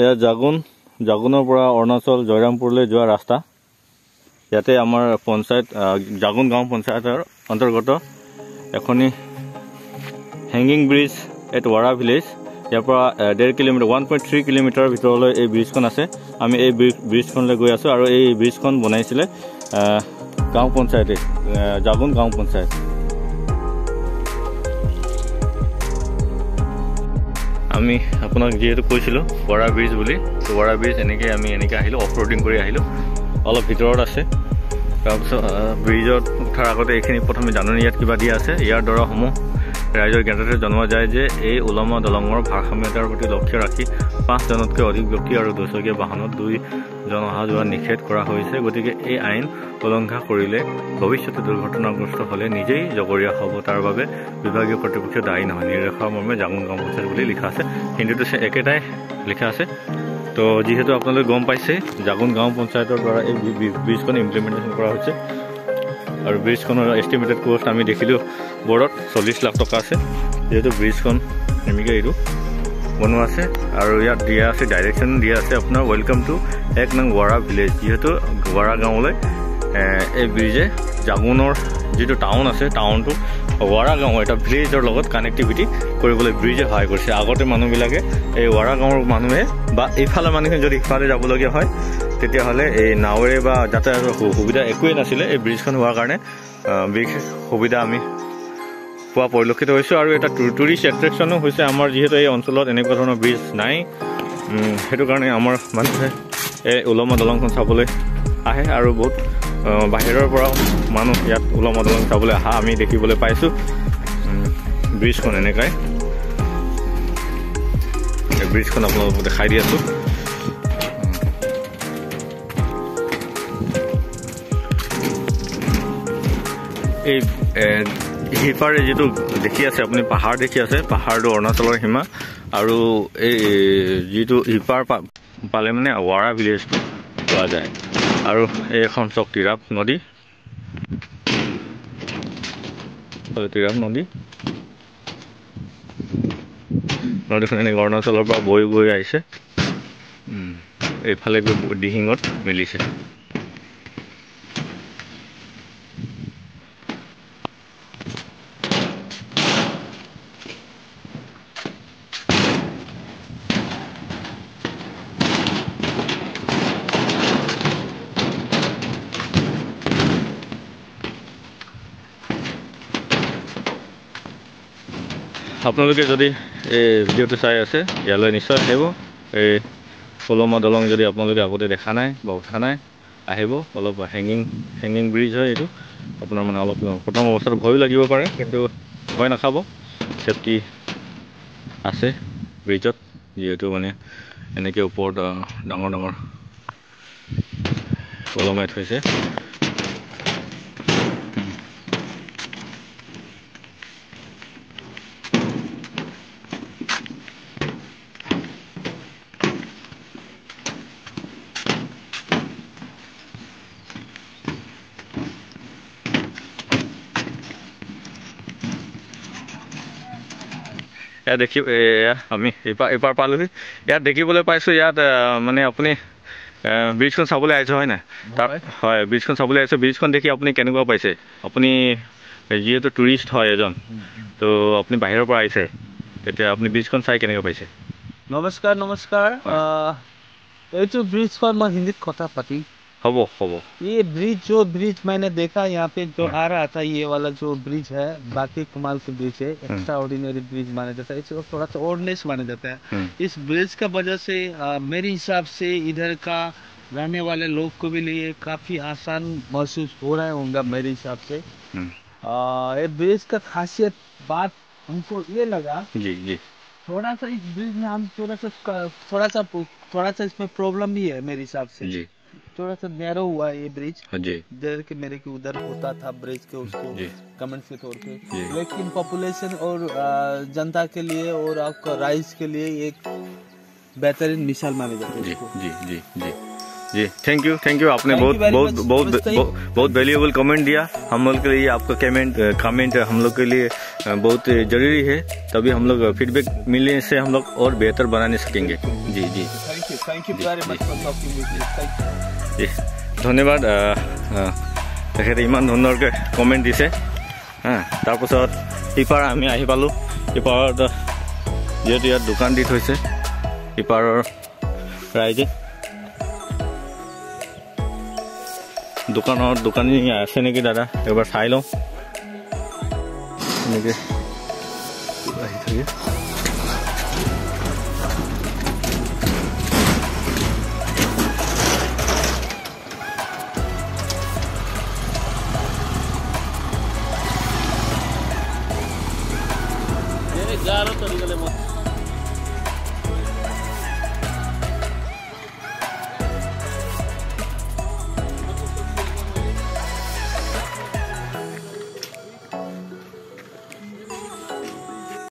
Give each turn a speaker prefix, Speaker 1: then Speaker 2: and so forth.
Speaker 1: এয়া জাগুনৰ পৰা অৰুণাচল জয়ৰামপুৰলৈ যোৱা ৰাস্তা। ইয়াতে আমাৰ পঞ্চায়ত জাগুন গাঁও পঞ্চায়তৰ অন্তৰ্গত এখনি হেংগিং ব্ৰিজ এট ৱাৰা ভিলেজ। ইয়াৰ পৰা 1.5 কিলোমিটাৰ 1.3 কিলোমিটাৰৰ ভিতৰলৈ এই ব্ৰিজখন আছে। আমি এই ব্ৰিজখনলৈ গৈ আছোঁ আৰু এই ব্ৰিজখন বনাইছিলে গাঁও পঞ্চায়তে, জাগুন গাঁও পঞ্চায়ত। আমি আপোনাক যিহেতু কৈছিলোঁ ৱাৰা ব্ৰিজ বুলি, তো ৱাৰা ব্ৰিজ আমি এনেকৈ আহিলোঁ, অফ ৰোডিং কৰি আহিলোঁ। অলপ ভিতৰত আছে। তাৰপিছত ব্ৰিজত উঠাৰ আগতে এইখিনি প্ৰথমে জাননী ইয়াত কিবা দিয়া আছে। ইয়াৰ দ্বাৰাসমূহ ৰাইজৰ জ্ঞাততে জনোৱা যায় যে এই ওলমা দলঙৰ ভাৰসাম্যতাৰ প্ৰতি লক্ষ্য ৰাখি 5 জনতকৈ অধিক ব্যক্তি আৰু 2 চকীয়া বাহনত 2 জন অহা যোৱা নিষেধ কৰা হৈছে। গতিকে এই আইন উলংঘা কৰিলে ভৱিষ্যতে দুৰ্ঘটনাগ্ৰস্ত হ'লে নিজেই জগৰীয়া হ'ব। তাৰ বাবে বিভাগীয় কৰ্তৃপক্ষ দায়ী নহয়। নিৰ্দেশৰ মৰ্মে জাগুন গাঁও পঞ্চায়ত বুলি লিখা আছে। হিন্দীটো একেটাই লিখা আছে। তো যিহেতু আপোনালোকে গম পাইছে জাগুন গাঁও পঞ্চায়তৰ দ্বাৰা এই ব্ৰিজখন ইমপ্লিমেণ্টেশ্যন কৰা হৈছে আৰু ব্ৰিজখনৰ এষ্টিমেটেড কষ্ট আমি দেখিলোঁ বৰ্ডত 40 লাখ টকা আছে। যিহেতু ব্ৰিজখন এনেকৈ এইটো বনোৱা আছে আৰু ইয়াত দিয়া আছে ডাইৰেকশ্যন দিয়া আছে আপোনাৰ ৱেলকাম টু 1 নং ৱাৰা ভিলেজ। যিহেতু ৱাৰা গাঁৱলৈ এই ব্ৰিজে জাগুনৰ যিটো টাউন আছে টাউনটো ৱাৰা গাঁও এটা ভিলেজৰ লগত কানেক্টিভিটি কৰিবলৈ ব্ৰিজে সহায় কৰিছে। আগতে মানুহবিলাকে এই ৱাৰা গাঁৱৰ মানুহে বা এইফালে মানুহে যদি ইফালে যাবলগীয়া হয় তেতিয়াহ'লে এই নাৱেৰে বা যাতায়াতৰ সুবিধা একোৱেই নাছিলে। এই ব্ৰিজখন হোৱাৰ কাৰণে বিশেষ সুবিধা আমি পোৱা পৰিলক্ষিত হৈছোঁ আৰু এটা টুৰিষ্ট এট্ৰেকশ্যনো হৈছে আমাৰ। যিহেতু এই অঞ্চলত এনেকুৱা ধৰণৰ ব্ৰিজ নাই, সেইটো কাৰণে আমাৰ মানুহে এই ওলমা দলংখন চাবলৈ আহে আৰু বহুত বাহিৰৰ পৰাও মানুহ ইয়াত ওলমা দলং চাবলৈ অহা আমি দেখিবলৈ পাইছোঁ। ব্ৰিজখন এনেকুৱাই, এই ব্ৰিজখন আপোনালোকক দেখাই দি আছোঁ। এই সিপাৰে যিটো দেখি আছে আপুনি পাহাৰ দেখি আছে, পাহাৰটো অৰুণাচলৰ সীমা আৰু এই যিটো সিপাৰ পালে মানে ৱাৰা ভিলেজটো পোৱা যায়। আৰু এইখন চক তিৰাপ নদী, নদীখন এনেকৈ অৰুণাচলৰ পৰা বৈ গৈ আহিছে, এইফালে গৈ দিহিঙত মিলিছে। আপোনালোকে যদি এই ভিডিঅ'টো চাই আছে ইয়ালৈ নিশ্চয় আহিব। এই ওলমা দলং যদি আপোনালোকে আগতে দেখা নাই বা উঠা নাই আহিব। অলপ হেংগিং ব্ৰিজ হয় এইটো। আপোনাৰ মানে অলপ প্ৰথম অৱস্থাত ভয়ো লাগিব পাৰে, কিন্তু ভয় নাখাব, চেফটি আছে ব্ৰিজত। যিহেতু মানে এনেকৈ ওপৰত ডাঙৰ ডাঙৰ ওলমাই থৈছে। ইয়াত দেখি আমি এইপাৰ পালোহি। ইয়াত দেখিবলৈ পাইছোঁ ইয়াত মানে আপুনি ব্ৰিজখন চাবলৈ আহিছে হয় নাই? তাত হয়, ব্ৰিজখন চাবলৈ আহিছে। ব্ৰিজখন দেখি আপুনি কেনেকুৱা পাইছে? আপুনি যিহেতু টুৰিষ্ট হয় এজন, তো আপুনি বাহিৰৰ পৰা আহিছে, তেতিয়া আপুনি ব্ৰিজখন চাই কেনেকুৱা পাইছে?
Speaker 2: নমস্কাৰ। এইটো ব্ৰিজখন মই হিন্দীত কথা পাতি
Speaker 1: হ'ব।
Speaker 2: ये ब्रिज मैंने देखा यहाँ पे जो आ रहा था, ये वाला जो ब्रिज है बाकी कमाल के ब्रिज है, एक्स्ट्रा ऑर्डिनरी ब्रिज माना जाता है, इसको थोड़ा सा ऑर्डनेस माना जाता है। इस ब्रिज का वजह से मेरे हिसाब से इधर का रहने वाले लोग को भी लिए काफी आसान महसूस हो रहा होगा मेरे हिसाब से। ये ब्रिज का खासियत बात हमको ये लगा
Speaker 1: जी
Speaker 2: थोड़ा सा इस ब्रिज में हम थोड़ा सा इसमें प्रॉब्लम भी है मेरे हिसाब से जी। थोड़ा सा नैरो हुआ है ये ब्रिज जी। इधर के मेरे के उधर होता था ब्रिज के उसको कमेंट के तौर पे, लेकिन पॉपुलेशन और जनता के लिए और आपका राइज के लिए एक बेहतरीन मिसाल मानी जाती है।
Speaker 1: जी थैंक यू। आपने बहुत वैल्यूएबल कमेंट दिया हम लोग के लिए। आपका कमेंट हम लोग के लिए बहुत ज़रूरी है, तभी हम लोग फीडबैक मिलने से हम लोग और बेहतर बनाने सकेंगे। जी जी
Speaker 2: thank you very much for talking with me.
Speaker 1: जी ধন্যবাদ। তেখেতে ইমান ধুনীয়াকৈ কমেণ্ট দিছে। তাৰপাছত সিপাৰ আমি আহি পালোঁ। সিপাৰত যিহেতু ইয়াত দোকান দি থৈছে সিপাৰৰ ৰাইজে, দোকানী আছে নেকি দাদা এবাৰ চাই লওঁ। এনেকৈ আহি থাকে।
Speaker 2: जा रहा तो निकले मत।